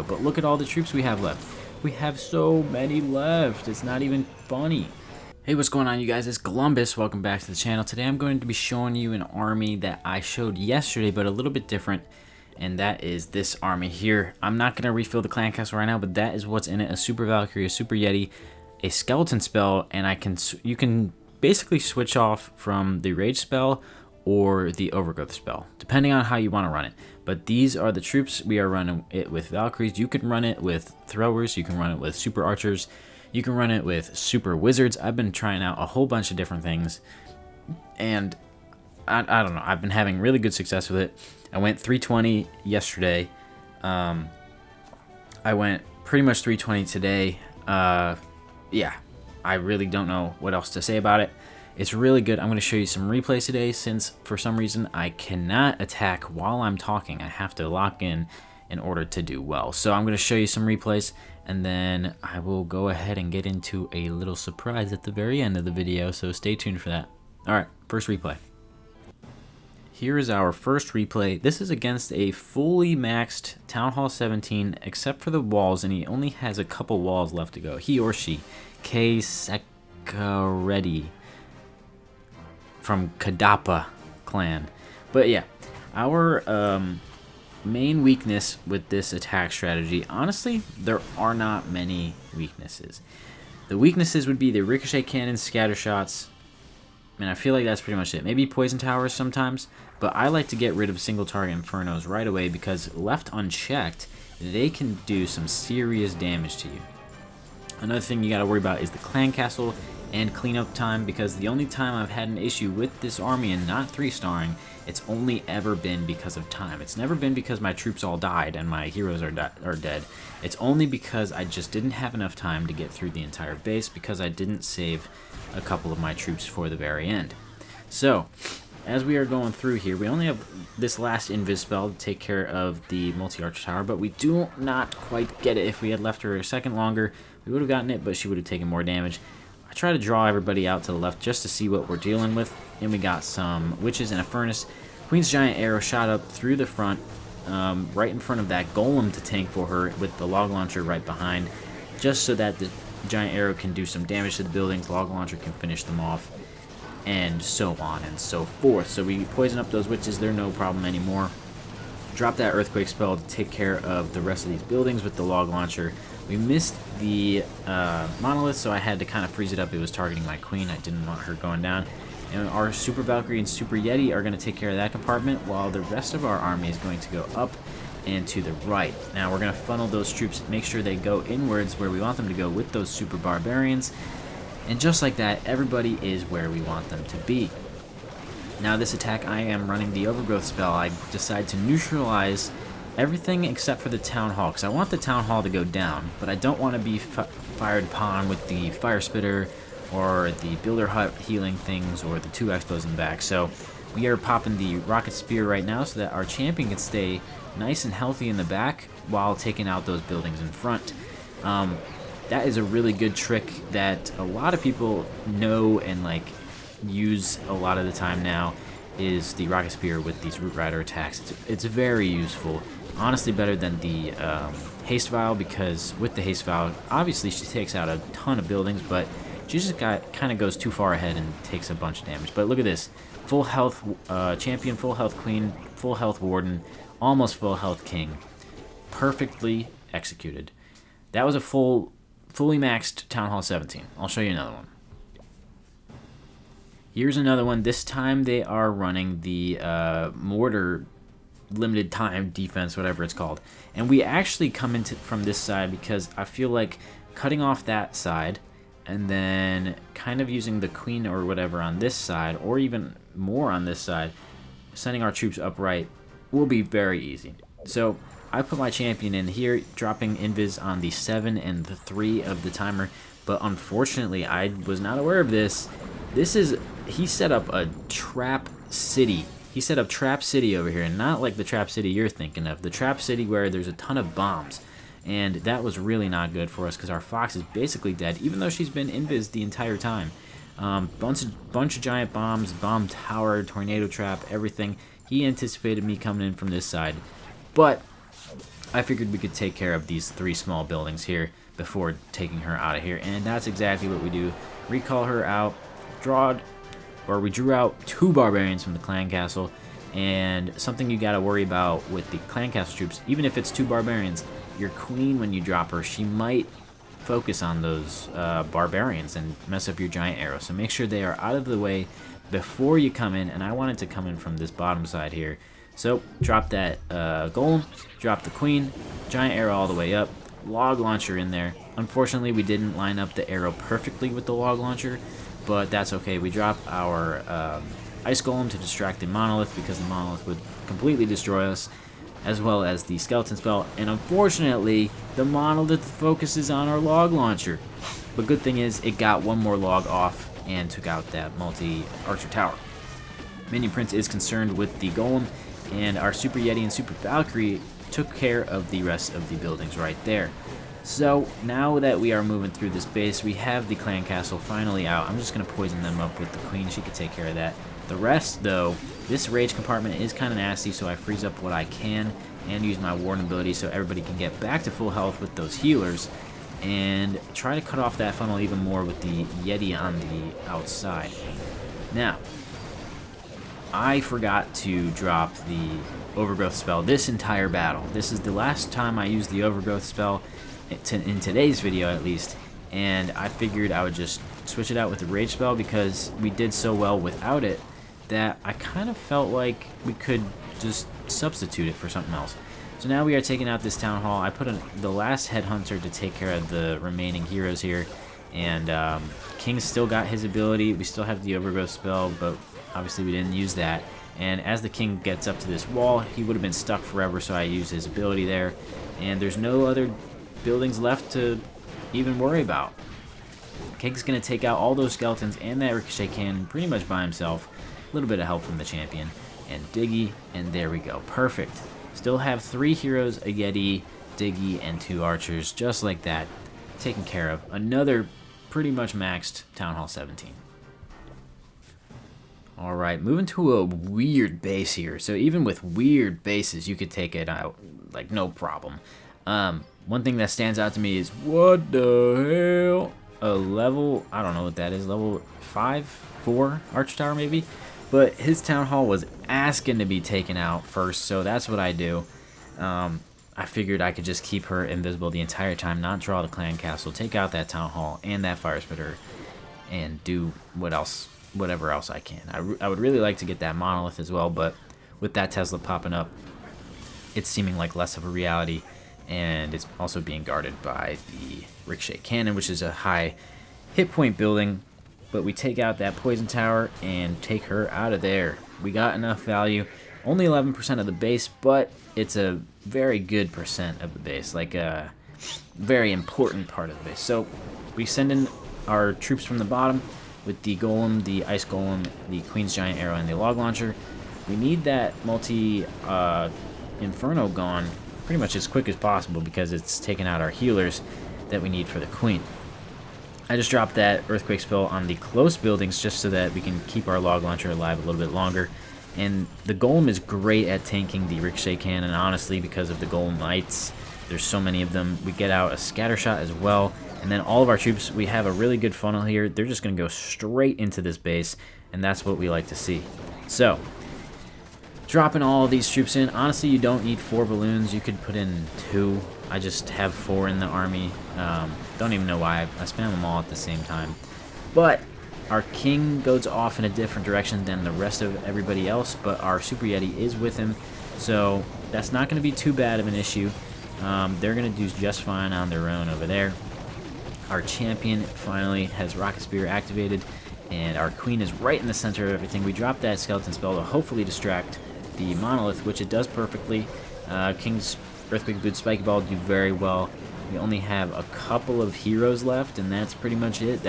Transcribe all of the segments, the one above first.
But look at all the troops we have left. We have so many left. It's not even funny. Hey, what's going on, you guys? It's Columbus. Welcome back to the channel. Today I'm going to be showing you an army that I showed yesterday, but a little bit different. And that is this army here. I'm not going to refill the clan castle right now, but that is what's in it. A super Valkyrie, a super Yeti, a skeleton spell, and you can basically switch off from the rage spell or the overgrowth spell, depending on how you want to run it. But these are the troops. We are running it with Valkyries. You can run it with throwers. You can run it with super archers. You can run it with super wizards. I've been trying out a whole bunch of different things, and I don't know. I've been having really good success with it. I went 320 yesterday. I went pretty much 320 today. Yeah, I really don't know what else to say about it. It's really good. I'm going to show you some replays today since for some reason I cannot attack while I'm talking. I have to lock in order to do well. So I'm going to show you some replays, and then I will go ahead and get into a little surprise at the very end of the video, so stay tuned for that. All right, first replay. Here is our first replay. This is against a fully maxed Town Hall 17, except for the walls, and he only has a couple walls left to go. He or she, K. Sekaredi from Kadapa clan. But yeah, our main weakness with this attack strategy, honestly, there are not many weaknesses. The weaknesses would be the ricochet cannons, scatter shots, and I feel like that's pretty much it. Maybe poison towers sometimes, but I like to get rid of single target infernos right away because left unchecked, they can do some serious damage to you. Another thing you gotta worry about is the clan castle and cleanup time, because the only time I've had an issue with this army and not 3-starring, it's only ever been because of time. It's never been because my troops all died and my heroes are dead. It's only because I just didn't have enough time to get through the entire base because I didn't save a couple of my troops for the very end. So, as we are going through here, we only have this last invis spell to take care of the multi-archer tower, but we do not quite get it. If we had left her a second longer, we would have gotten it, but she would have taken more damage. I try to draw everybody out to the left just to see what we're dealing with, and we got some witches and a furnace. Queen's giant arrow shot up through the front, right in front of that golem to tank for her with the log launcher right behind, just so that the giant arrow can do some damage to the buildings, log launcher can finish them off, and so on and so forth. So we poison up those witches, they're no problem anymore. Drop that earthquake spell to take care of the rest of these buildings with the log launcher. We missed the monolith, so I had to kind of freeze it up. It was targeting my queen. I didn't want her going down. And our super Valkyrie and super Yeti are going to take care of that compartment, while the rest of our army is going to go up and to the right. Now we're going to funnel those troops, make sure they go inwards where we want them to go with those super barbarians. And just like that, everybody is where we want them to be. Now this attack, I am running the overgrowth spell. I decide to neutralize everything except for the town hall, because I want the town hall to go down, but I don't want to be fired upon with the fire spitter or the builder hut healing things or the 2 expos in the back. So we are popping the rocket spear right now so that our champion can stay nice and healthy in the back while taking out those buildings in front. That is a really good trick that a lot of people know and like use a lot of the time now, is the rocket spear with these root rider attacks. It's very useful, honestly better than the haste vial, because with the haste vial, obviously she takes out a ton of buildings, but she just kind of goes too far ahead and takes a bunch of damage. But look at this, full health champion, full health queen, full health warden, almost full health king, perfectly executed. That was a fully maxed Town Hall 17. I'll show you another one. Here's another one. This time they are running the mortar limited time defense, whatever it's called. And we actually come into from this side because I feel like cutting off that side and then kind of using the queen or whatever on this side, or even more on this side, sending our troops upright will be very easy. So I put my champion in here, dropping invis on the 7 and the 3 of the timer, but unfortunately I was not aware of this. He set up a trap city. He set up Trap City over here, and not like the Trap City you're thinking of. The Trap City where there's a ton of bombs. And that was really not good for us because our fox is basically dead, even though she's been invis the entire time. Bunch of giant bombs, bomb tower, tornado trap, everything. He anticipated me coming in from this side. But I figured we could take care of these 3 small buildings here before taking her out of here, and that's exactly what we do. Recall her out, we drew out 2 barbarians from the clan castle, and something you gotta worry about with the clan castle troops, even if it's 2 barbarians, your queen, when you drop her, she might focus on those barbarians and mess up your giant arrow. So make sure they are out of the way before you come in, and I wanted to come in from this bottom side here. So drop that golem, drop the queen, giant arrow all the way up, log launcher in there. Unfortunately, we didn't line up the arrow perfectly with the log launcher, but that's okay. We dropped our ice golem to distract the monolith because the monolith would completely destroy us, as well as the skeleton spell, and unfortunately the monolith focuses on our log launcher. But good thing is it got 1 more log off and took out that multi-archer tower. Minion Prince is concerned with the golem, and our Super Yeti and Super Valkyrie took care of the rest of the buildings right there. So now that we are moving through this base, we have the clan castle finally out. I'm just going to poison them up with the queen. She could take care of that. The rest, though, this rage compartment is kind of nasty, so I freeze up what I can and use my warden ability so everybody can get back to full health with those healers, and try to cut off that funnel even more with the Yeti on the outside. Now, I forgot to drop the overgrowth spell this entire battle. This is the last time I used the overgrowth spell in today's video, at least, and I figured I would just switch it out with the rage spell because we did so well without it that I kind of felt like we could just substitute it for something else. So now we are taking out this town hall. I put the last headhunter to take care of the remaining heroes here, and King's still got his ability. We still have the overgrowth spell, but obviously we didn't use that. And as the king gets up to this wall, he would have been stuck forever, so I used his ability there. And there's no other buildings left to even worry about. King's going to take out all those skeletons and that ricochet cannon pretty much by himself. A little bit of help from the champion. And Diggy, and there we go. Perfect. Still have 3 heroes, a Yeti, Diggy, and 2 archers, just like that. Taken care of. Another pretty much maxed Town Hall 17. Alright, moving to a weird base here. So even with weird bases, you could take it out, like, no problem. One thing that stands out to me is, what the hell? A level, I don't know what that is, level 5, 4 archer tower maybe? But his town hall was asking to be taken out first, so that's what I do. I figured I could just keep her invisible the entire time, not draw the clan castle, take out that town hall and that fire spitter, and do whatever else I can. I would really like to get that monolith as well, but with that Tesla popping up, it's seeming like less of a reality, and it's also being guarded by the ricochet cannon, which is a high hit point building. But we take out that poison tower and take her out of there. We got enough value. Only 11% of the base, but it's a very good percent of the base, like a very important part of the base. So we send in our troops from the bottom with the golem, the ice golem, the queen's giant arrow, and the log launcher. We need that inferno gone pretty much as quick as possible because it's taking out our healers that we need for the queen. I just dropped that earthquake spell on the close buildings just so that we can keep our log launcher alive a little bit longer. And the golem is great at tanking the ricochet cannon, honestly, because of the golem knights. There's so many of them. We get out a scatter shot as well. And then all of our troops, we have a really good funnel here. They're just going to go straight into this base, and that's what we like to see. So, dropping all of these troops in. Honestly, you don't need 4 balloons. You could put in 2. I just have 4 in the army. Don't even know why. I spam them all at the same time. But our king goes off in a different direction than the rest of everybody else, but our Super Yeti is with him, so that's not going to be too bad of an issue. They're going to do just fine on their own over there. Our champion finally has Rocket Spear activated, and our queen is right in the center of everything. We dropped that skeleton spell to hopefully distract the monolith, which it does perfectly. King's Earthquake Boot, Spiky Ball do very well. We only have a couple of heroes left, and that's pretty much it.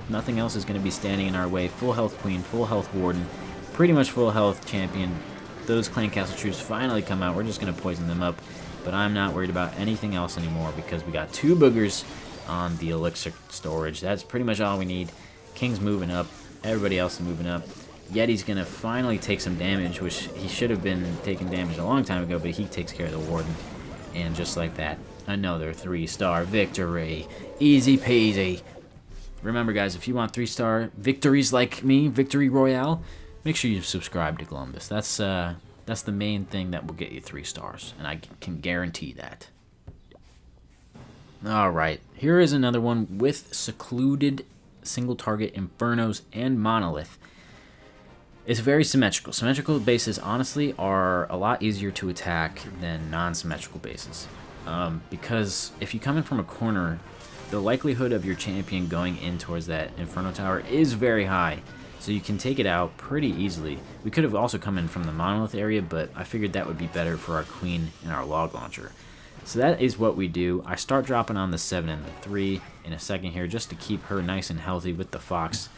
Nothing else is going to be standing in our way. Full health queen, full health warden, pretty much full health champion. Those clan castle troops finally come out. We're just going to poison them up, but I'm not worried about anything else anymore because we got 2 boogers on the elixir storage. That's pretty much all we need. King's moving up. Everybody else is moving up. Yeti's going to finally take some damage, which he should have been taking damage a long time ago, but he takes care of the warden. And just like that, another 3-star victory. Easy peasy. Remember, guys, if you want 3-star victories like me, Victory Royale, make sure you subscribe to Columbus. That's the main thing that will get you 3 stars, and I can guarantee that. Alright, here is another one with secluded single target infernos and monolith. It's very symmetrical. Symmetrical bases, honestly, are a lot easier to attack than non-symmetrical bases. Because if you come in from a corner, the likelihood of your champion going in towards that Inferno Tower is very high. So you can take it out pretty easily. We could have also come in from the monolith area, but I figured that would be better for our queen and our log launcher. So that is what we do. I start dropping on the 7 and the 3 in a second here just to keep her nice and healthy with the fox.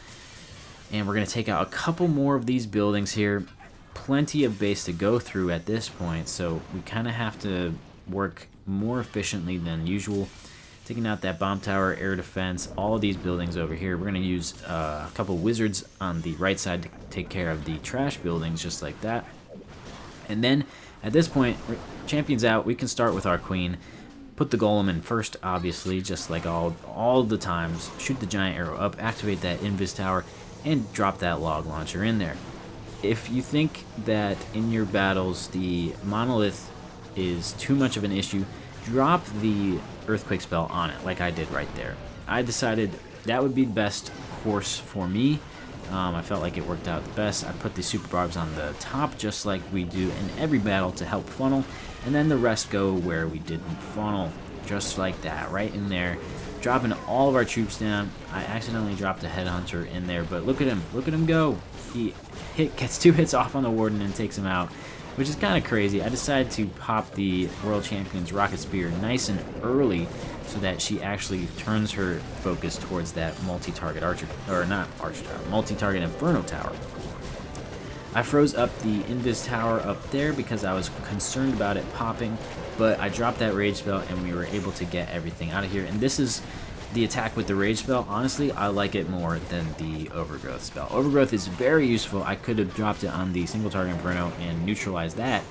And we're going to take out a couple more of these buildings here. Plenty of base to go through at this point, so we kind of have to work more efficiently than usual. Taking out that bomb tower, air defense, all of these buildings over here. We're going to use a couple wizards on the right side to take care of the trash buildings just like that. And then at this point, champion's out. We can start with our queen. Put the golem in first, obviously, just like all the times. Shoot the giant arrow up, activate that invis tower, and drop that log launcher in there. If you think that in your battles the monolith is too much of an issue, drop the earthquake spell on it like I did right there. I decided that would be the best course for me. I felt like it worked out the best. I put the super barbs on the top just like we do in every battle to help funnel, and then the rest go where we didn't funnel, just like that, right in there. Dropping all of our troops down. I accidentally dropped a headhunter in there, but look at him go. He gets 2 hits off on the warden and takes him out, which is kind of crazy. I decided to pop the world champion's rocket spear nice and early so that she actually turns her focus towards that multi-target archer, or not archer tower, multi-target inferno tower. I froze up the invis tower up there because I was concerned about it popping, but I dropped that rage spell and we were able to get everything out of here. And this is the attack with the rage spell. Honestly, I like it more than the overgrowth spell. Overgrowth is very useful. I could have dropped it on the single target inferno and neutralized that,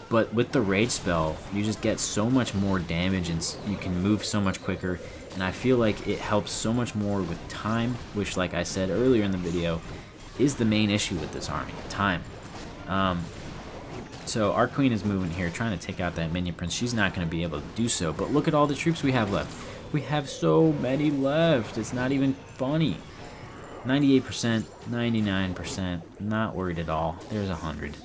but with the rage spell, you just get so much more damage and you can move so much quicker. And I feel like it helps so much more with time, which, like I said earlier in the video, is the main issue with this army, time. So our queen is moving here, trying to take out that minion prince. She's not going to be able to do so, but look at all the troops we have left. We have so many left. It's not even funny. 98%, 99%, not worried at all. There's 100.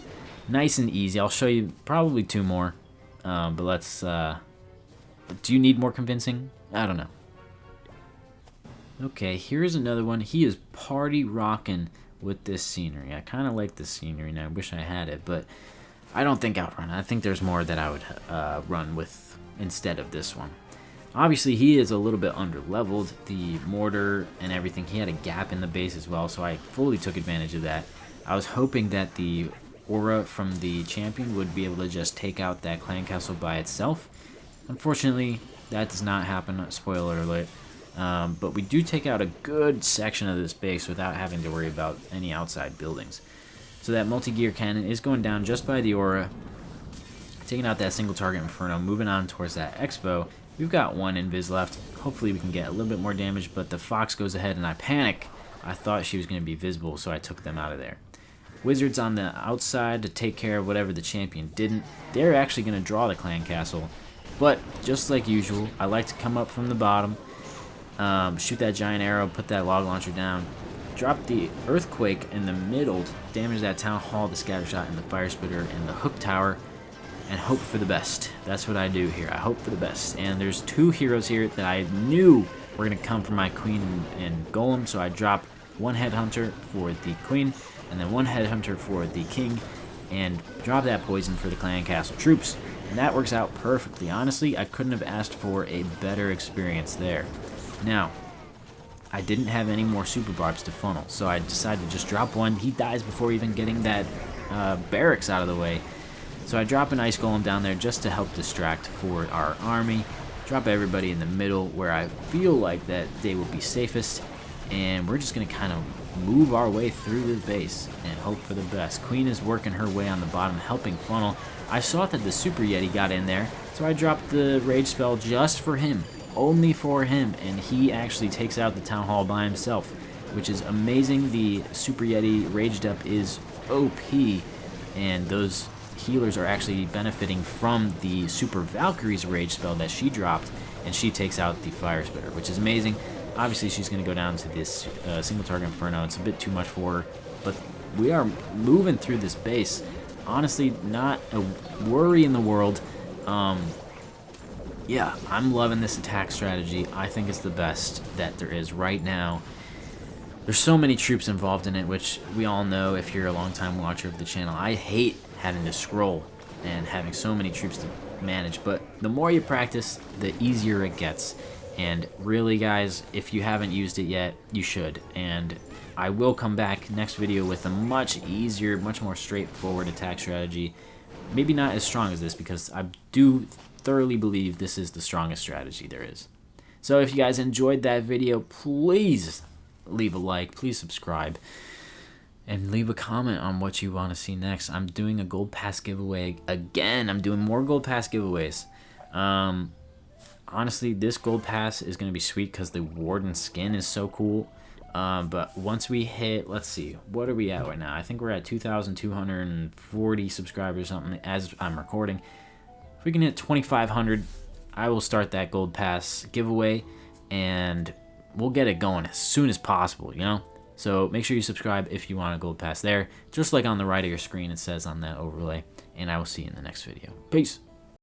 Nice and easy. I'll show you probably 2 more, but let's... do you need more convincing? I don't know. Okay, here's another one. He is party rocking with this scenery. I kind of like this scenery, and I wish I had it, but I don't think I'd run. I think there's more that I would run with instead of this one. Obviously, he is a little bit under-leveled. The mortar and everything, he had a gap in the base as well, so I fully took advantage of that. I was hoping that the aura from the champion would be able to just take out that clan castle by itself. Unfortunately, that does not happen. Spoiler alert. But we do take out a good section of this base without having to worry about any outside buildings. So that multi-gear cannon is going down just by the aura. Taking out that single target inferno, moving on towards that expo. We've got 1 invis left. Hopefully we can get a little bit more damage, but the fox goes ahead and I panic. I thought she was going to be visible, so I took them out of there. Wizards on the outside to take care of whatever the champion didn't. They're actually going to draw the clan castle, but just like usual, I like to come up from the bottom, shoot that giant arrow, put that log launcher down, drop the earthquake in the middle to damage that town hall, the scatter shot, and the fire spitter, and the hook tower, and hope for the best. That's what I do here. I hope for the best. And there's 2 heroes here that I knew were going to come from my queen and golem, so I drop 1 headhunter for the queen, and then 1 headhunter for the king, and drop that poison for the clan castle troops. And that works out perfectly. Honestly, I couldn't have asked for a better experience there. Now, I didn't have any more super barbs to funnel, so I decided to just drop 1. He dies before even getting that barracks out of the way. So I drop an ice golem down there just to help distract for our army. Drop everybody in the middle where I feel like that they will be safest. And we're just going to kind of move our way through the base and hope for the best. Queen is working her way on the bottom, helping funnel. I saw that the Super Yeti got in there, so I dropped the rage spell just for him, only for him, and he actually takes out the Town Hall by himself, which is amazing. The Super Yeti raged up is OP, and those healers are actually benefiting from the Super Valkyrie's rage spell that she dropped, and she takes out the Fire Spitter, which is amazing. Obviously, she's going to go down to this single target Inferno. It's a bit too much for her, but we are moving through this base. Honestly, not a worry in the world. Yeah, I'm loving this attack strategy. I think it's the best that there is right now. There's so many troops involved in it, which we all know if you're a long-time watcher of the channel. I hate having to scroll and having so many troops to manage, but the more you practice, the easier it gets. And really, guys, if you haven't used it yet, you should. And I will come back next video with a much easier, much more straightforward attack strategy. Maybe not as strong as this, because I do thoroughly believe this is the strongest strategy there is. So if you guys enjoyed that video, please leave a like, please subscribe, and leave a comment on what you want to see next. I'm doing a gold pass giveaway again. I'm doing more gold pass giveaways. Honestly, this gold pass is going to be sweet because the Warden skin is so cool. But once we hit, let's see, what are we at right now? I think we're at 2,240 subscribers or something as I'm recording. If we can hit 2,500, I will start that gold pass giveaway, and we'll get it going as soon as possible, you know? So make sure you subscribe if you want a gold pass there. Just like on the right of your screen, it says on that overlay. And I will see you in the next video. Peace.